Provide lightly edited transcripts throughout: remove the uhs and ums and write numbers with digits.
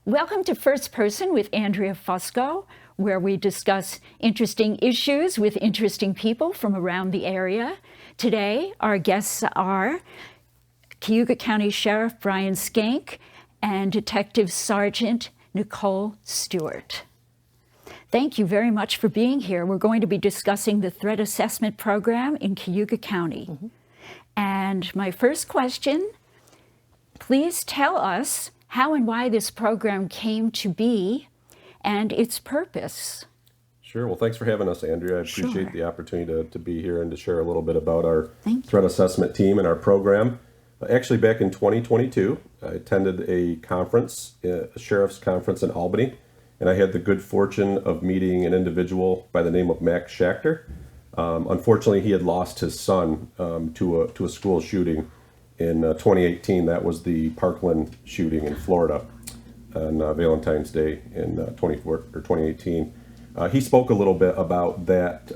Welcome to First Person with Andrea Fusco, where we discuss interesting issues with interesting people from around the area. Today, our guests are Cayuga County Sheriff Brian Schenck and Detective Sergeant Nicole Stewart. Thank you very much for being here. We're going to be discussing the threat assessment program in Cayuga County. And my first question, please tell us how and why this program came to be and its purpose. Sure. Well, thanks for having us, Andrea. I appreciate the opportunity to be here and to share a little bit about our threat assessment team and our program. Actually, back in 2022, I attended a conference, a sheriff's conference in Albany, and I had the good fortune of meeting an individual by the name of Max Schachter. Unfortunately, he had lost his son to a school shooting in 2018. That was the Parkland shooting in Florida on Valentine's Day in 2018. He spoke a little bit about that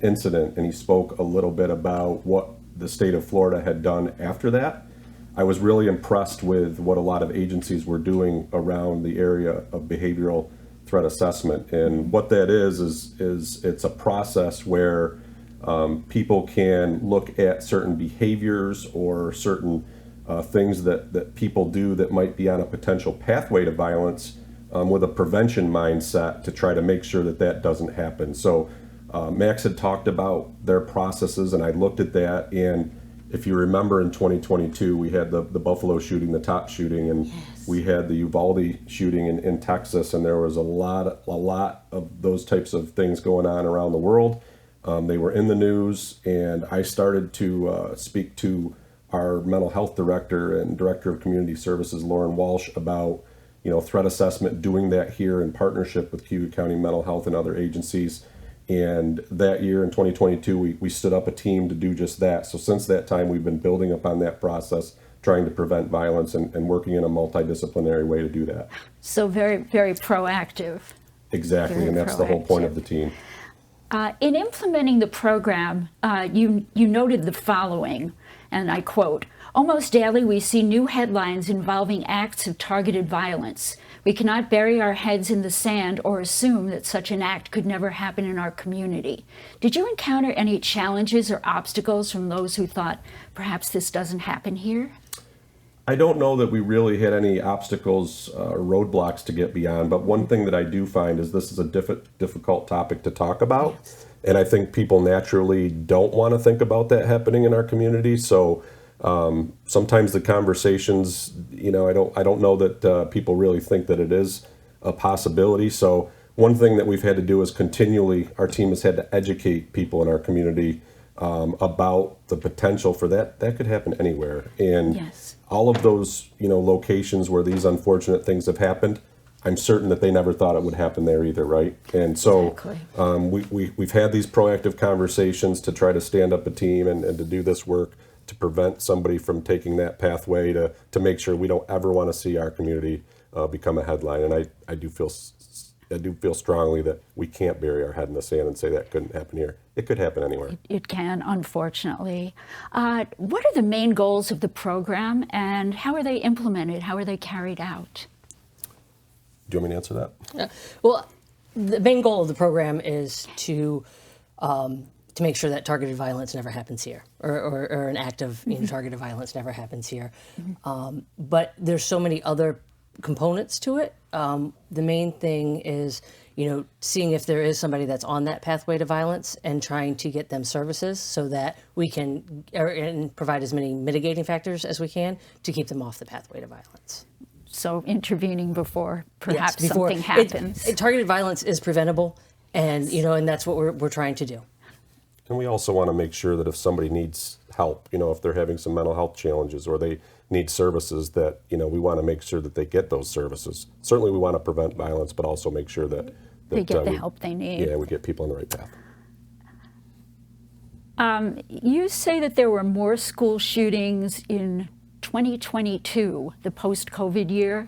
incident, and he spoke a little bit about what the state of Florida had done after that. I was really impressed with what a lot of agencies were doing around the area of behavioral threat assessment. And what that is it's a process where people can look at certain behaviors or certain things that people do that might be on a potential pathway to violence with a prevention mindset to try to make sure that that doesn't happen. So Max had talked about their processes, and I looked at that, and if you remember in 2022, we had the Buffalo shooting, the top shooting, and we had the Uvalde shooting in Texas, and there was a lot of those types of things going on around the world. They were in the news, and I started to speak to our mental health director and director of community services, Lauren Walsh, about threat assessment, doing that here in partnership with Cayuga County Mental Health and other agencies. And that year in 2022, we stood up a team to do just that. So since that time, we've been building upon that process, trying to prevent violence and working in a multidisciplinary way to do that. So very, very proactive. Exactly, and that's the whole point of the team. In implementing the program, you noted the following, and I quote, "Almost daily we see new headlines involving acts of targeted violence. We cannot bury our heads in the sand or assume that such an act could never happen in our community." Did you encounter any challenges or obstacles from those who thought perhaps this doesn't happen here? I don't know that we really had any obstacles or roadblocks to get beyond, but one thing that I do find is this is a difficult topic to talk about, and I think people naturally don't want to think about that happening in our community. So sometimes the conversations, I don't know that people really think that it is a possibility. So one thing that we've had to do is continually, our team has had to educate people in our community about the potential for that. That could happen anywhere. And all of those, locations where these unfortunate things have happened, I'm certain that they never thought it would happen there either, right? And so we've had these proactive conversations to try to stand up a team and to do this work to prevent somebody from taking that pathway to make sure we don't ever want to see our community become a headline. And I do feel strongly that we can't bury our head in the sand and say that couldn't happen here. It could happen anywhere. It can, unfortunately. What are the main goals of the program, and how are they implemented? How are they carried out? Do you want me to answer that? Well, the main goal of the program is to make sure that targeted violence never happens here, or an act of targeted violence never happens here. But there's so many other components to it. The main thing is, seeing if there is somebody that's on that pathway to violence and trying to get them services so that we can and provide as many mitigating factors as we can to keep them off the pathway to violence. So intervening before perhaps something happens. Targeted violence is preventable, and and that's what we're trying to do. And we also want to make sure that if somebody needs help, if they're having some mental health challenges or they need services, that, we want to make sure that they get those services. Certainly we want to prevent violence, but also make sure that they get the help they need. Yeah, we get people on the right path. You say that there were more school shootings in 2022, the post-COVID year,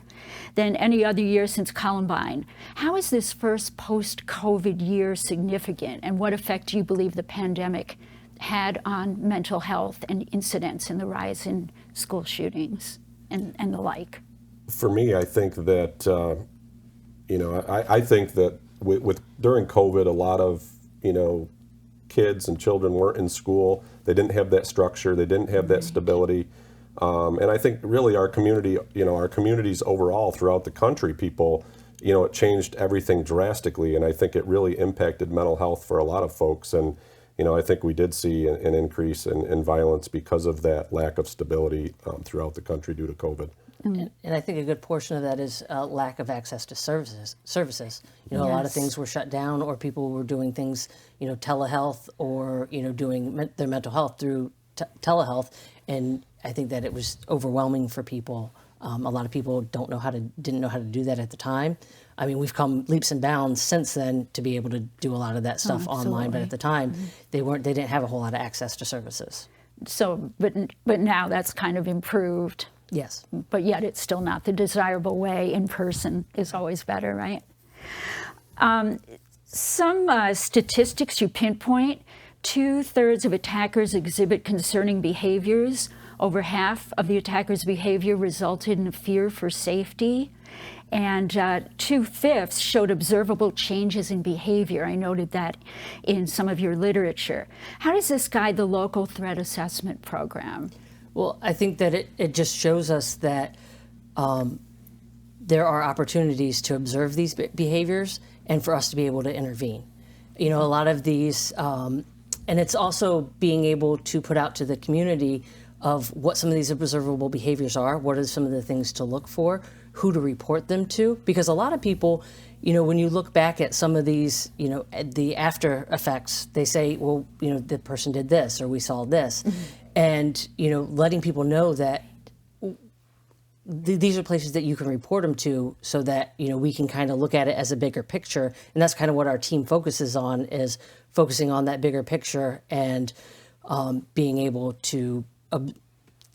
than any other year since Columbine. How is this first post-COVID year significant, and what effect do you believe the pandemic had on mental health and incidents and the rise in school shootings and the like? For me, I think that, I think that with during COVID, a lot of, kids and children weren't in school. They didn't have that structure. They didn't have that stability. And I think really our community, our communities overall throughout the country, people, it changed everything drastically. And I think it really impacted mental health for a lot of folks. And, I think we did see an increase in violence because of that lack of stability throughout the country due to COVID. And I think a good portion of that is lack of access to services. A lot of things were shut down, or people were doing things, telehealth, or doing their mental health through telehealth. And I think that it was overwhelming for people. A lot of people didn't know how to do that at the time. I mean, we've come leaps and bounds since then to be able to do a lot of that stuff online. But at the time, they didn't have a whole lot of access to services. So, but now that's kind of improved. Yes. But yet it's still not the desirable way. In person is always better, right? Some statistics you pinpoint: 2/3 of attackers exhibit concerning behaviors. Over half of the attackers' behavior resulted in a fear for safety. And 2/5 showed observable changes in behavior. I noted that in some of your literature. How does this guide the local threat assessment program? Well, I think that it just shows us that there are opportunities to observe these behaviors and for us to be able to intervene. A lot of these, and it's also being able to put out to the community of what some of these observable behaviors are, what are some of the things to look for, who to report them to. Because a lot of people, when you look back at some of these, the after effects, they say, well, the person did this, or we saw this. And, letting people know that these are places that you can report them to, so that, we can kind of look at it as a bigger picture. And that's kind of what our team focuses on, is focusing on that bigger picture and being able to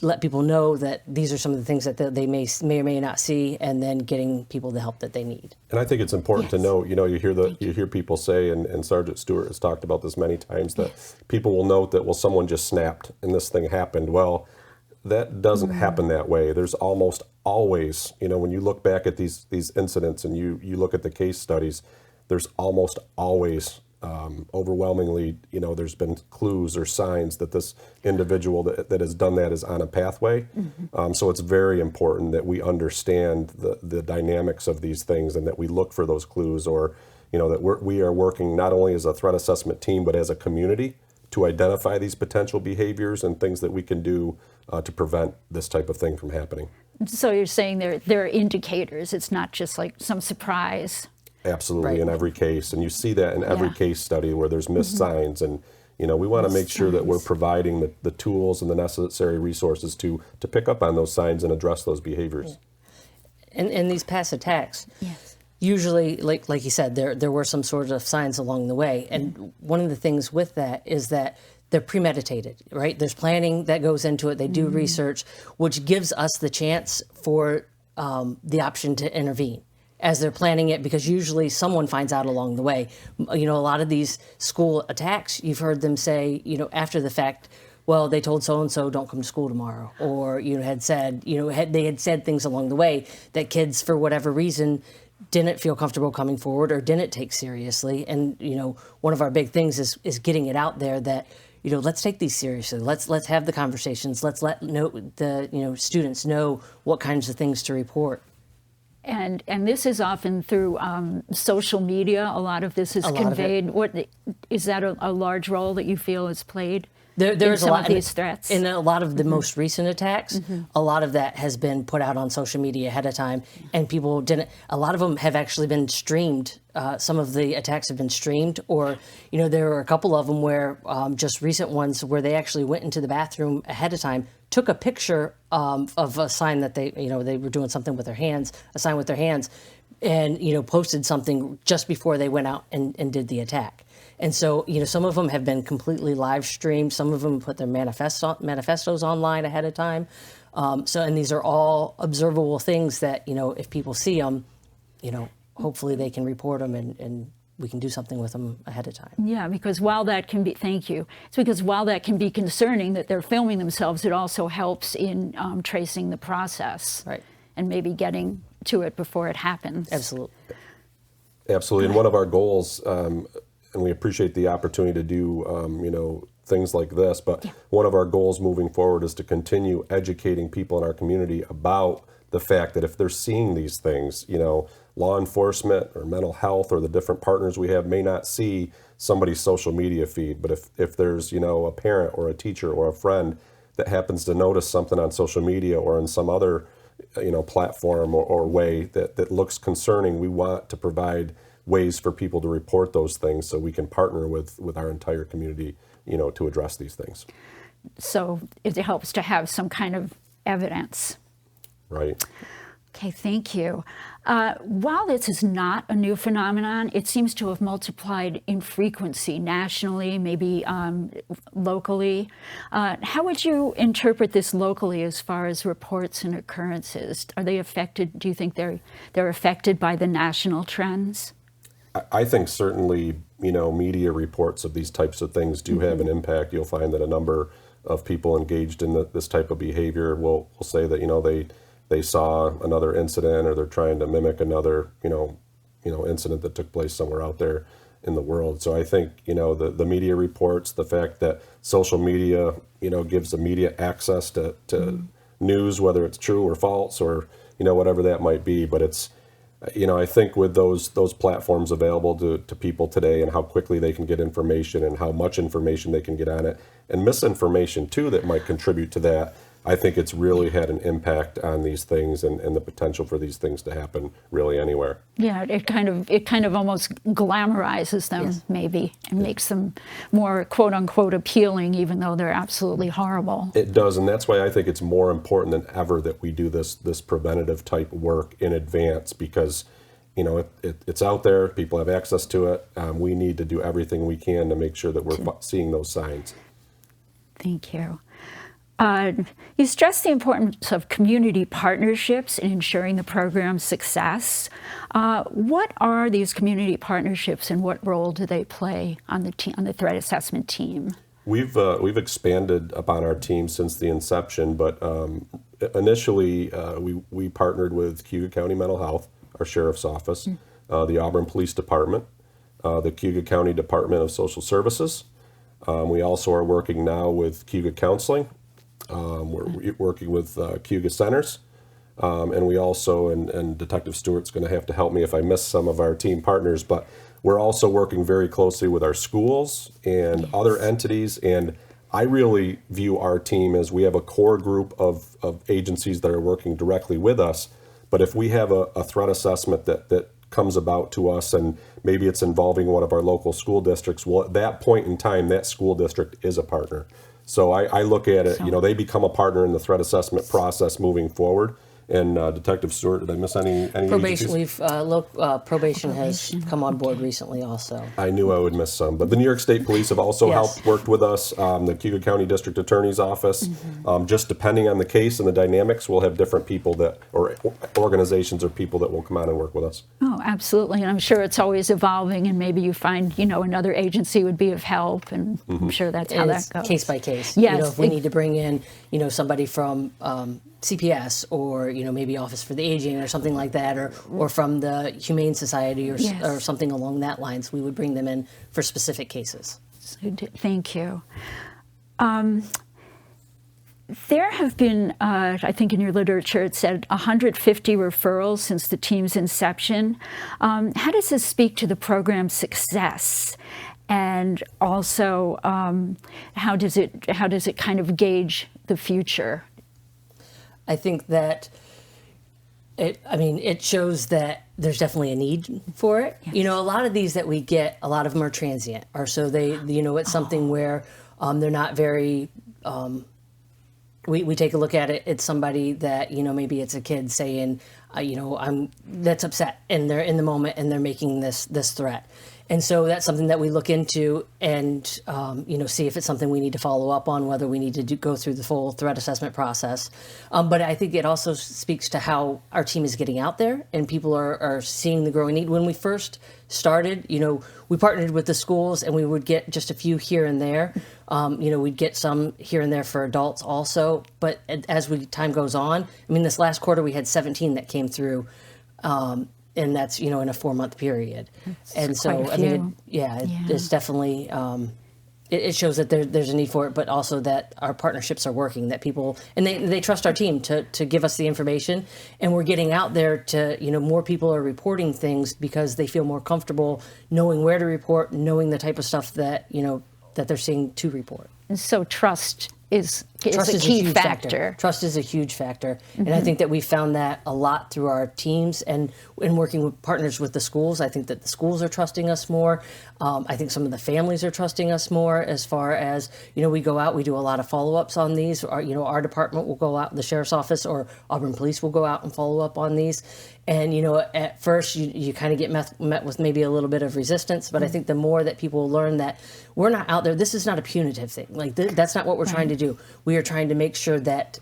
let people know that these are some of the things that they may or may not see, and then getting people the help that they need. And I think it's important to know, you hear people say, and Sergeant Stewart has talked about this many times, that people will note that, well, someone just snapped and this thing happened. Well, that doesn't happen that way. There's almost always, when you look back at these incidents and you look at the case studies, there's almost always overwhelmingly, there's been clues or signs that this individual that has done that is on a pathway. So it's very important that we understand the dynamics of these things, and that we look for those clues, or, that we are working not only as a threat assessment team, but as a community to identify these potential behaviors and things that we can do to prevent this type of thing from happening. So you're saying there are indicators. It's not just like some surprise. Absolutely, Right. in every case. And you see that in every case study where there's missed signs. And, we want to make sure that we're providing the tools and the necessary resources to pick up on those signs and address those behaviors. And these past attacks, usually, like you said, there were some sort of signs along the way. And one of the things with that is that they're premeditated, right? There's planning that goes into it. They do research, which gives us the chance for the option to intervene as they're planning it, because usually someone finds out along the way. A lot of these school attacks, you've heard them say, after the fact, well, they told so-and-so don't come to school tomorrow, or had said, they had said things along the way that kids, for whatever reason, didn't feel comfortable coming forward or didn't take seriously. And one of our big things is getting it out there that, let's take these seriously. Let's have the conversations. Let's let the students know what kinds of things to report. And this is often through social media. A lot of this is conveyed. What is that a large role that you feel is played? There's a lot of these threats. In a lot of the most recent attacks, a lot of that has been put out on social media ahead of time, and people didn't. A lot of them have actually been streamed. Some of the attacks have been streamed, or there were a couple of them where just recent ones where they actually went into the bathroom ahead of time, took a picture of a sign that they were doing something with their hands, a sign with their hands, and posted something just before they went out and did the attack. And so, some of them have been completely live streamed. Some of them put their manifestos online ahead of time. And these are all observable things that, if people see them, hopefully they can report them and we can do something with them ahead of time. Yeah, because while that can be, thank you. It's because while that can be concerning that they're filming themselves, it also helps in tracing the process. Right. and maybe getting to it before it happens. Absolutely. Absolutely. And one of our goals, and we appreciate the opportunity to do, things like this, but one of our goals moving forward is to continue educating people in our community about the fact that if they're seeing these things, law enforcement or mental health or the different partners we have may not see somebody's social media feed, but if there's, a parent or a teacher or a friend that happens to notice something on social media or in some other, platform or way that looks concerning, we want to provide ways for people to report those things so we can partner with our entire community, to address these things. So it helps to have some kind of evidence. Right. Okay, thank you. While this is not a new phenomenon, it seems to have multiplied in frequency nationally, maybe locally. How would you interpret this locally as far as reports and occurrences? Are they affected? Do you think they're affected by the national trends? I think certainly, media reports of these types of things do have an impact. You'll find that a number of people engaged in this type of behavior will say that, they saw another incident or they're trying to mimic another, incident that took place somewhere out there in the world. So I think, the media reports, the fact that social media, gives the media access to news, whether it's true or false or, whatever that might be. But it's, I think with those platforms available to people today and how quickly they can get information and how much information they can get on it and misinformation too that might contribute to that, I think it's really had an impact on these things and the potential for these things to happen really anywhere. Yeah, it kind of almost glamorizes them maybe and makes them more quote unquote appealing, even though they're absolutely horrible. It does, and that's why I think it's more important than ever that we do this preventative type work in advance because it's out there, people have access to it. We need to do everything we can to make sure that we're seeing those signs. Thank you. You stress the importance of community partnerships in ensuring the program's success. What are these community partnerships and what role do they play on the threat assessment team? We've expanded upon our team since the inception, but initially we partnered with Cayuga County Mental Health, our sheriff's office, the Auburn Police Department, the Cayuga County Department of Social Services. We also are working now with Cayuga Counseling. We're working with Cayuga Centers, and we also, and Detective Stewart's going to have to help me if I miss some of our team partners, but we're also working very closely with our schools and other entities, and I really view our team as we have a core group of agencies that are working directly with us, but if we have a threat assessment that comes about to us and maybe it's involving one of our local school districts, well, at that point in time, that school district is a partner. So I look at it, they become a partner in the threat assessment process moving forward. And Detective Stewart, did I miss any Probation, probation has come on board recently also. I knew I would miss some. But the New York State Police have also worked with us, the Cayuga County District Attorney's Office. Just depending on the case and the dynamics, we'll have different people or organizations or people that will come out and work with us. Oh, absolutely. And I'm sure it's always evolving and maybe you find, another agency would be of help and I'm sure that's how that goes. Case by case. Yes. If we need to bring in, somebody from CPS or maybe Office for the Aging or something like that, or from the Humane Society or something along that lines, we would bring them in for specific cases. Thank you. There have been, I think in your literature it said 150 referrals since the team's inception. How does this speak to the program's success? And also, how does it kind of gauge the future? I think that it shows that there's definitely a need for it. Yes. A lot of these that we get, a lot of them are transient, or so they, it's something where they're not very. We take a look at it. It's somebody that maybe it's a kid saying, that's upset, and they're in the moment and they're making this threat, And so that's something that we look into and, see if it's something we need to follow up on, whether we need to go through the full threat assessment process. But I think it also speaks to how our team is getting out there and people are seeing the growing need. When we first started, we partnered with the schools and we would get just a few here and there. We'd get some here and there for adults also. But as time goes on, this last quarter we had 17 that came through. And that's, in a 4-month period. That's and so, it's definitely, it shows that there's a need for it, but also that our partnerships are working, that people, and they trust our team to give us the information. And we're getting out there to, more people are reporting things because they feel more comfortable knowing where to report, knowing the type of stuff that, that they're seeing to report. And so trust is a key factor. Trust is a huge factor. And I think that we found that a lot through our teams and in working with partners with the schools. I think that the schools are trusting us more. I think some of the families are trusting us more as far as, we go out, we do a lot of follow-ups on these. Our department will go out, the sheriff's office or Auburn Police will go out and follow up on these. And, at first you kind of get met with maybe a little bit of resistance, but I think the more that people learn that we're not out there, this is not a punitive thing. Like that's not what we're trying to do. We are trying to make sure that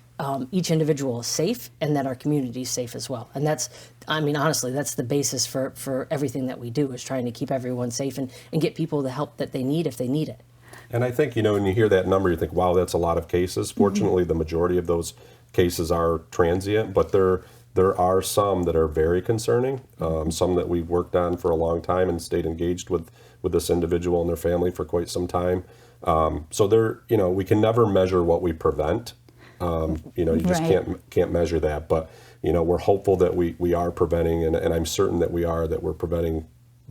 each individual is safe and that our community is safe as well. And that's, honestly, that's the basis for everything that we do is trying to keep everyone safe and get people the help that they need if they need it. And I think, when you hear that number, you think, wow, that's a lot of cases. Fortunately, the majority of those cases are transient, but there are some that are very concerning, some that we've worked on for a long time and stayed engaged with this individual and their family for quite some time. So we can never measure what we prevent. You just can't measure that. But, we're hopeful that we are preventing, and I'm certain that we're preventing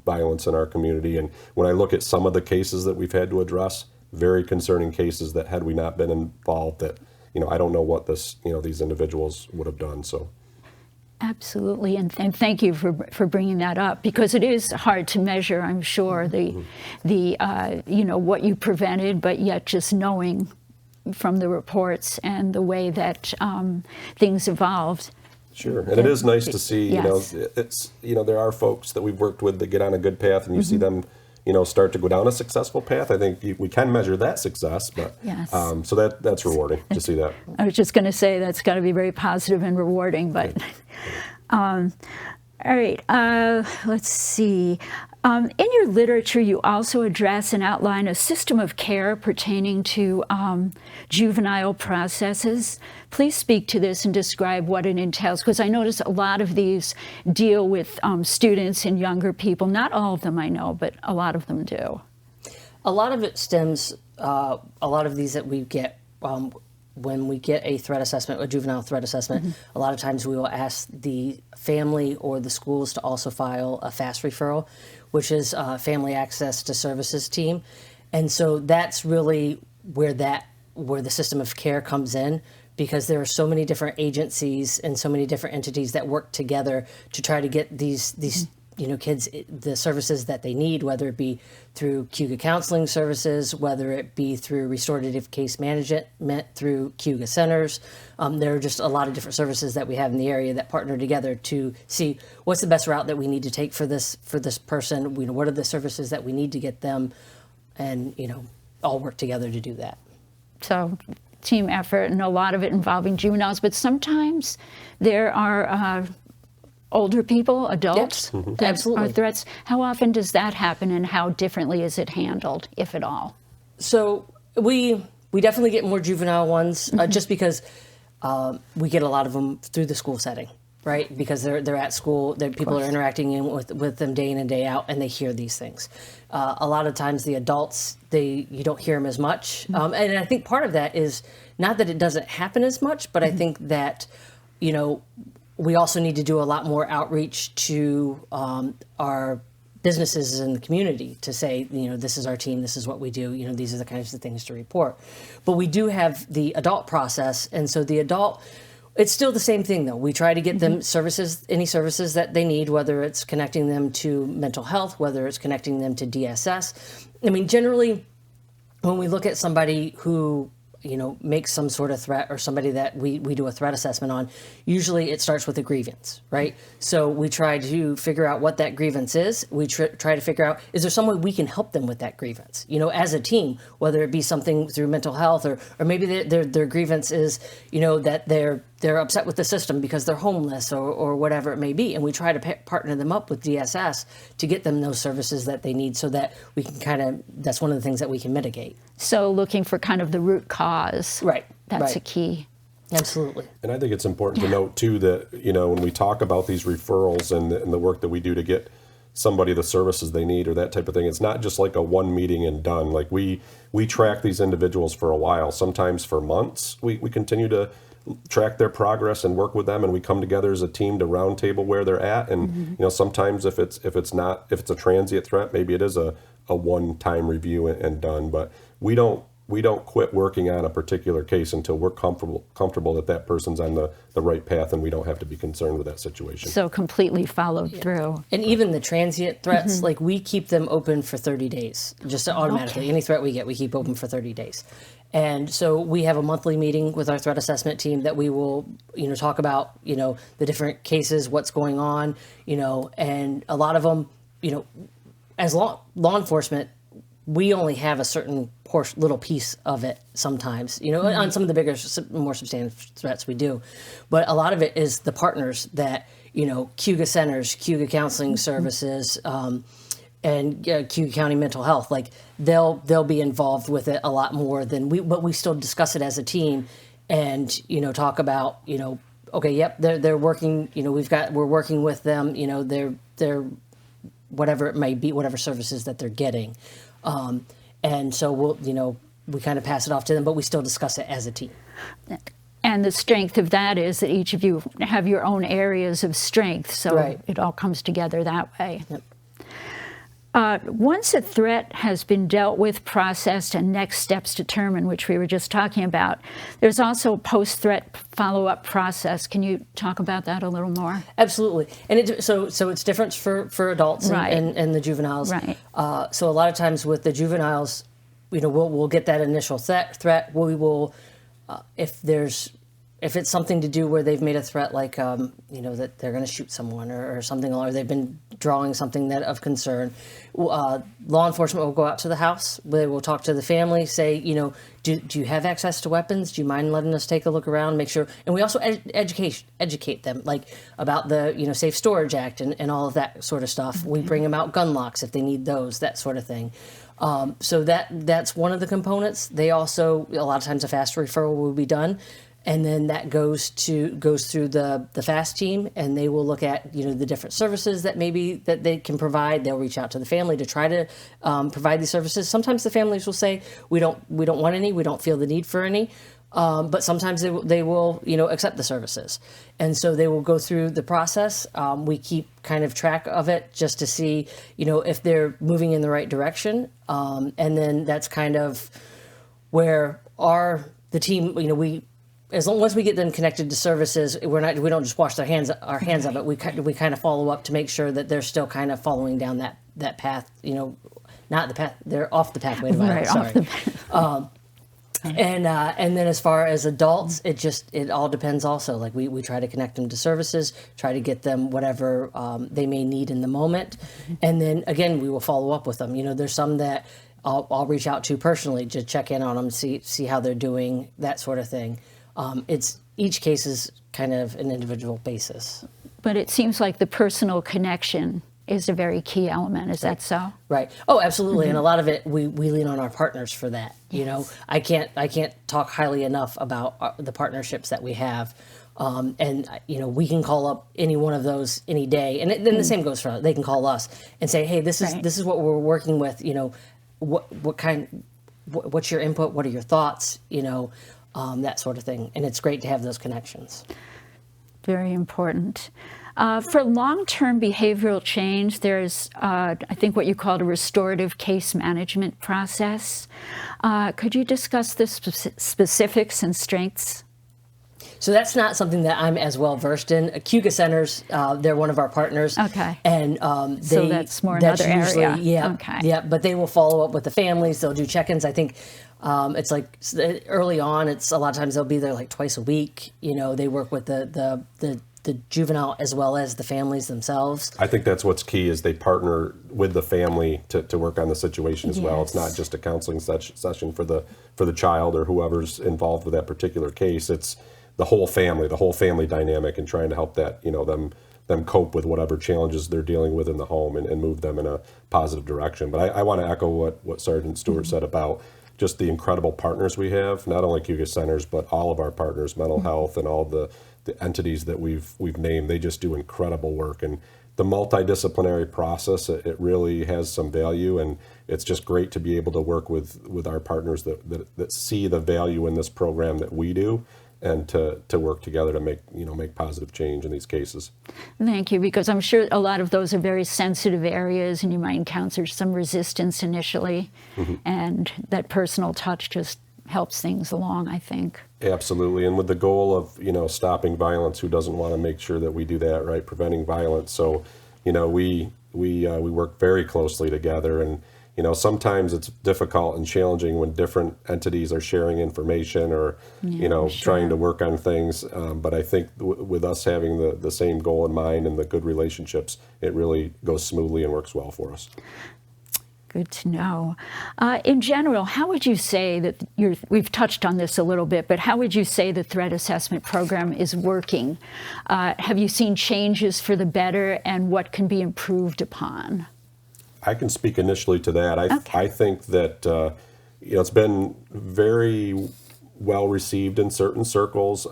violence in our community. And when I look at some of the cases that we've had to address, very concerning cases that had we not been involved, that, I don't know what these individuals would have done. So. Absolutely, and thank you for bringing that up, because it is hard to measure, I'm sure, the what you prevented, but yet just knowing from the reports and the way that things evolved. Sure, and it is nice to see, it's there are folks that we've worked with that get on a good path, and you see them, start to go down a successful path. I think we can measure that success, but so that's rewarding to see that. I was just going to say that's got to be very positive and rewarding, but all right, let's see. In your literature, you also address and outline a system of care pertaining to juvenile processes. Please speak to this and describe what it entails, because I notice a lot of these deal with students and younger people. Not all of them I know, but a lot of them do. A lot of it stems, a lot of these that we get, when we get a threat assessment, a juvenile threat assessment, a lot of times we will ask the family or the schools to also file a FAST referral, which is Family Access to Services team. And so that's really where the system of care comes in, because there are so many different agencies and so many different entities that work together to try to get these kids the services that they need, whether it be through Cayuga counseling services, whether it be through restorative case management through Cayuga centers. There are just a lot of different services that we have in the area that partner together to see what's the best route that we need to take for this person. What are the services that we need to get them, and all work together to do that. So team effort, and a lot of it involving juveniles, but sometimes there are older people, adults, yep. that Absolutely. are threats. How often does that happen, and how differently is it handled, if at all? So we definitely get more juvenile ones, just because we get a lot of them through the school setting, right? Because they're at school, people are interacting with them day in and day out, and they hear these things. A lot of times the adults, you don't hear them as much. And I think part of that is not that it doesn't happen as much, but I think that, we also need to do a lot more outreach to our businesses in the community to say, this is our team, this is what we do, these are the kinds of things to report. But we do have the adult process, and so the adult, it's still the same thing though. We try to get them services, any services that they need, whether it's connecting them to mental health, whether it's connecting them to DSS. Generally, when we look at somebody who makes some sort of threat, or somebody that we do a threat assessment on, usually it starts with a grievance, right? So we try to figure out what that grievance is. We try to figure out, is there some way we can help them with that grievance, as a team, whether it be something through mental health, or maybe their grievance is, that they're upset with the system because they're homeless, or whatever it may be. And we try to partner them up with DSS to get them those services that they need, so that we can that's one of the things that we can mitigate. So looking for kind of the root cause. Right. That's a key. Absolutely. And I think it's important to note, too, that, when we talk about these referrals and the work that we do to get somebody the services they need or that type of thing, it's not just like a one meeting and done. Like we track these individuals for a while, sometimes for months. We continue to track their progress and work with them, and we come together as a team to roundtable where they're at. And sometimes if it's a transient threat, maybe it is a one-time review and done. But we don't quit working on a particular case until we're comfortable that person's on the right path, and we don't have to be concerned with that situation. So completely followed through. And even the transient threats, like we keep them open for 30 days, just automatically. Okay. Any threat we get, we keep open for 30 days. And so we have a monthly meeting with our threat assessment team that we will, talk about, the different cases, what's going on, and a lot of them, as law enforcement, we only have a certain little piece of it sometimes, on some of the bigger, more substantive threats we do. But a lot of it is the partners that, Cayuga Centers, Cayuga Counseling Services, and Cayuga County Mental Health, like they'll be involved with it a lot more than but we still discuss it as a team, and talk about okay, yep, they're working, we're working with them, they're whatever it may be, whatever services that they're getting, and so we'll we kind of pass it off to them, but we still discuss it as a team. And the strength of that is that each of you have your own areas of strength, so it all comes together that way. Yep. Once a threat has been dealt with, processed, and next steps determined, which we were just talking about, there's also a post-threat follow-up process. Can you talk about that a little more? Absolutely. And so it's different for adults and the juveniles. Right. So a lot of times with the juveniles, we'll get that initial threat. We will, if it's something to do where they've made a threat, like that they're going to shoot someone or something, or they've been drawing something that of concern, law enforcement will go out to the house. They will talk to the family, say, do you have access to weapons? Do you mind letting us take a look around, make sure? And we also educate them, like about the Safe Storage Act and all of that sort of stuff. Okay. We bring them out gun locks if they need those, that sort of thing. So that's one of the components. They also, a lot of times, a fast referral will be done. And then that goes through the FAST team, and they will look at the different services that they can provide. They'll reach out to the family to try to provide these services. Sometimes the families will say we don't want any, we don't feel the need for any, but sometimes they will accept the services, and so they will go through the process. We keep kind of track of it just to see if they're moving in the right direction, and then that's kind of where the team once we get them connected to services, we don't just wash our hands of it. We kind of follow up to make sure that they're still kind of following down that path. Not the path. They're off the pathway to violence. Sorry. And then as far as adults, it all depends also. Like we try to connect them to services, try to get them whatever they may need in the moment, and then again we will follow up with them. There's some that I'll reach out to personally to check in on them, see how they're doing, that sort of thing. Each case is kind of an individual basis. But it seems like the personal connection is a very key element. Is that so? Right. Oh, absolutely. And a lot of it, we lean on our partners for that. Yes. I can't talk highly enough about the partnerships that we have. And we can call up any one of those any day. And then the same goes for they can call us and say, hey, this is what we're working with. What's your input? What are your thoughts? That sort of thing. And it's great to have those connections. Very important. For long-term behavioral change, there's, I think, what you called a restorative case management process. Could you discuss the specifics and strengths? So that's not something that I'm as well versed in. Cayuga Centers, they're one of our partners. Okay. And so that's more another area. Yeah. Okay. Yeah, but they will follow up with the families. They'll do check-ins. I think It's like early on, it's a lot of times they'll be there like twice a week. They work with the juvenile as well as the families themselves. I think that's what's key is they partner with the family to work on the situation as well. It's not just a counseling session for the child or whoever's involved with that particular case. It's the whole family dynamic, and trying to help that them cope with whatever challenges they're dealing with in the home and move them in a positive direction. But I want to echo what Sergeant Stewart said about just the incredible partners we have, not only Cayuga Centers, but all of our partners, mental health, and all the entities that we've named. They just do incredible work, and the multidisciplinary process, it really has some value, and it's just great to be able to work with our partners that see the value in this program that we do, and to work together to make positive change in these cases. Thank you, because I'm sure a lot of those are very sensitive areas, and you might encounter some resistance initially, and that personal touch just helps things along, I think. Absolutely, and with the goal of stopping violence, who doesn't want to make sure that we do that, right? Preventing violence. So, we work very closely together, and sometimes it's difficult and challenging when different entities are sharing information or trying to work on things. But I think with us having the same goal in mind and the good relationships, it really goes smoothly and works well for us. Good to know. In general, how would you say that we've touched on this a little bit, but how would you say the threat assessment program is working? Have you seen changes for the better, and what can be improved upon? I can speak initially to that. I think that it's been very well received in certain circles,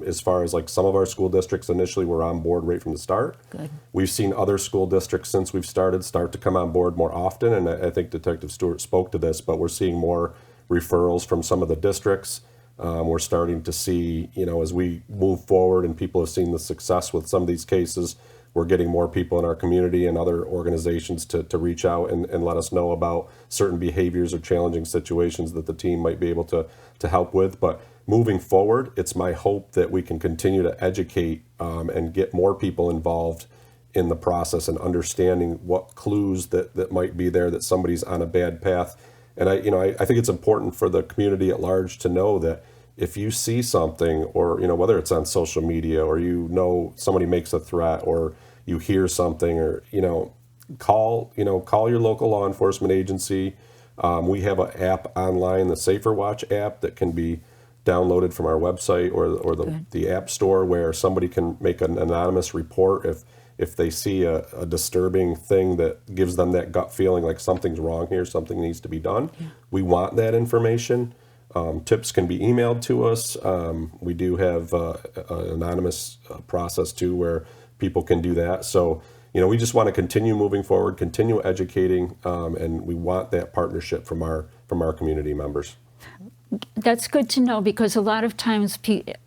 as far as like some of our school districts initially were on board right from the start. Good. We've seen other school districts since we've started start to come on board more often, and I think Detective Stewart spoke to this, but we're seeing more referrals from some of the districts. We're starting to see, as we move forward and people have seen the success with some of these cases, we're getting more people in our community and other organizations to reach out and let us know about certain behaviors or challenging situations that the team might be able to help with. But moving forward, it's my hope that we can continue to educate and get more people involved in the process and understanding what clues that might be there that somebody's on a bad path. And I think it's important for the community at large to know that if you see something, or whether it's on social media, or somebody makes a threat, or you hear something, or call your local law enforcement agency. We have an app online, the Safer Watch app, that can be downloaded from our website or the app store, where somebody can make an anonymous report if they see a disturbing thing that gives them that gut feeling like something's wrong here, something needs to be done. Yeah. We want that information. Tips can be emailed to us. We do have an anonymous process too, where people can do that. So, we just want to continue moving forward, continue educating, and we want that partnership from our community members. That's good to know, because a lot of times,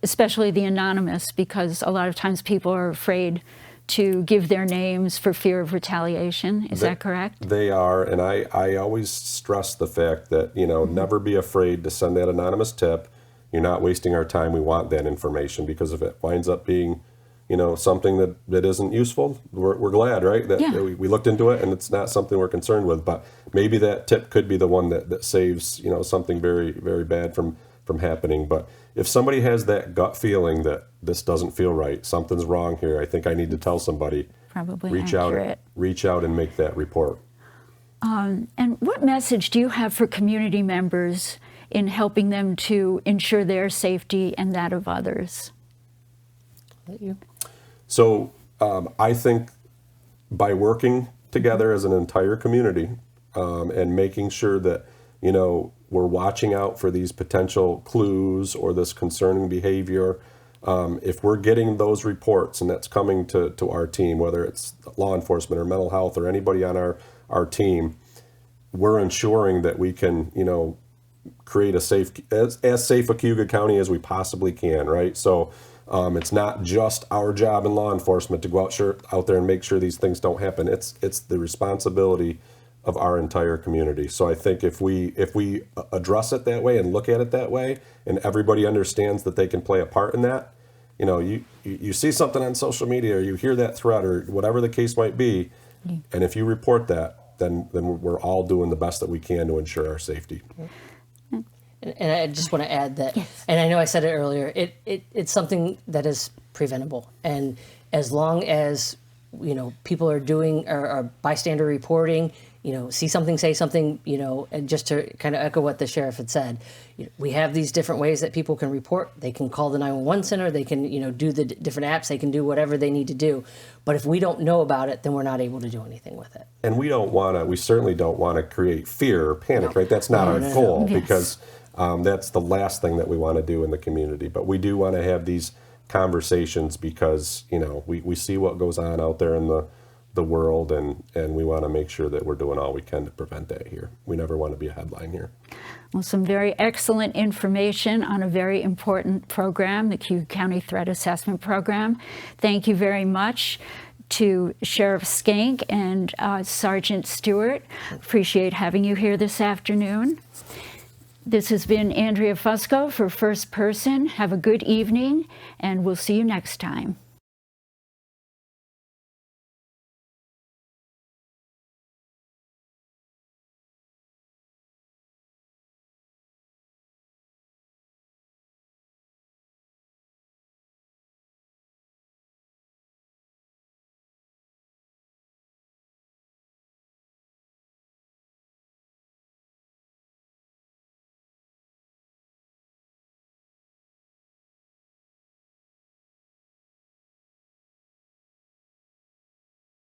especially the anonymous, because a lot of times people are afraid to give their names for fear of retaliation. Is that correct? They are, and I always stress the fact that, never be afraid to send that anonymous tip. You're not wasting our time. We want that information, because if it winds up being, something that isn't useful, we're glad, right? That we looked into it and it's not something we're concerned with. But maybe that tip could be the one that saves, something very, very bad from happening. But if somebody has that gut feeling that this doesn't feel right, something's wrong here, I think I need to tell somebody. Probably reach out and make that report. And what message do you have for community members in helping them to ensure their safety and that of others? So I think by working together as an entire community, and making sure that, we're watching out for these potential clues or this concerning behavior. If we're getting those reports and that's coming to our team, whether it's law enforcement or mental health or anybody on our team, we're ensuring that we can, create as safe a Cayuga County as we possibly can, right? So it's not just our job in law enforcement to go out there and make sure these things don't happen. It's the responsibility of our entire community. So I think if we address it that way and look at it that way, and everybody understands that they can play a part in that, you see something on social media, or you hear that threat, or whatever the case might be, and if you report that, then we're all doing the best that we can to ensure our safety. And I just want to add that, Yes. and I know I said it earlier, it's something that is preventable. And as long as, people are doing or bystander reporting, see something, say something, and just to kind of echo what the sheriff had said, we have these different ways that people can report. They can call the 911 center. They can, do the different apps. They can do whatever they need to do. But if we don't know about it, then we're not able to do anything with it. And we certainly don't want to create fear or panic, right? That's not our goal, Yes. because that's the last thing that we want to do in the community. But we do want to have these conversations because, we see what goes on out there in the world, and we want to make sure that we're doing all we can to prevent that here. We never want to be a headline here. Well, some very excellent information on a very important program, the Cayuga County Threat Assessment Program. Thank you very much to Sheriff Schenck and Sergeant Stewart. Appreciate having you here this afternoon. This has been Andrea Fusco for First Person. Have a good evening, and we'll see you next time.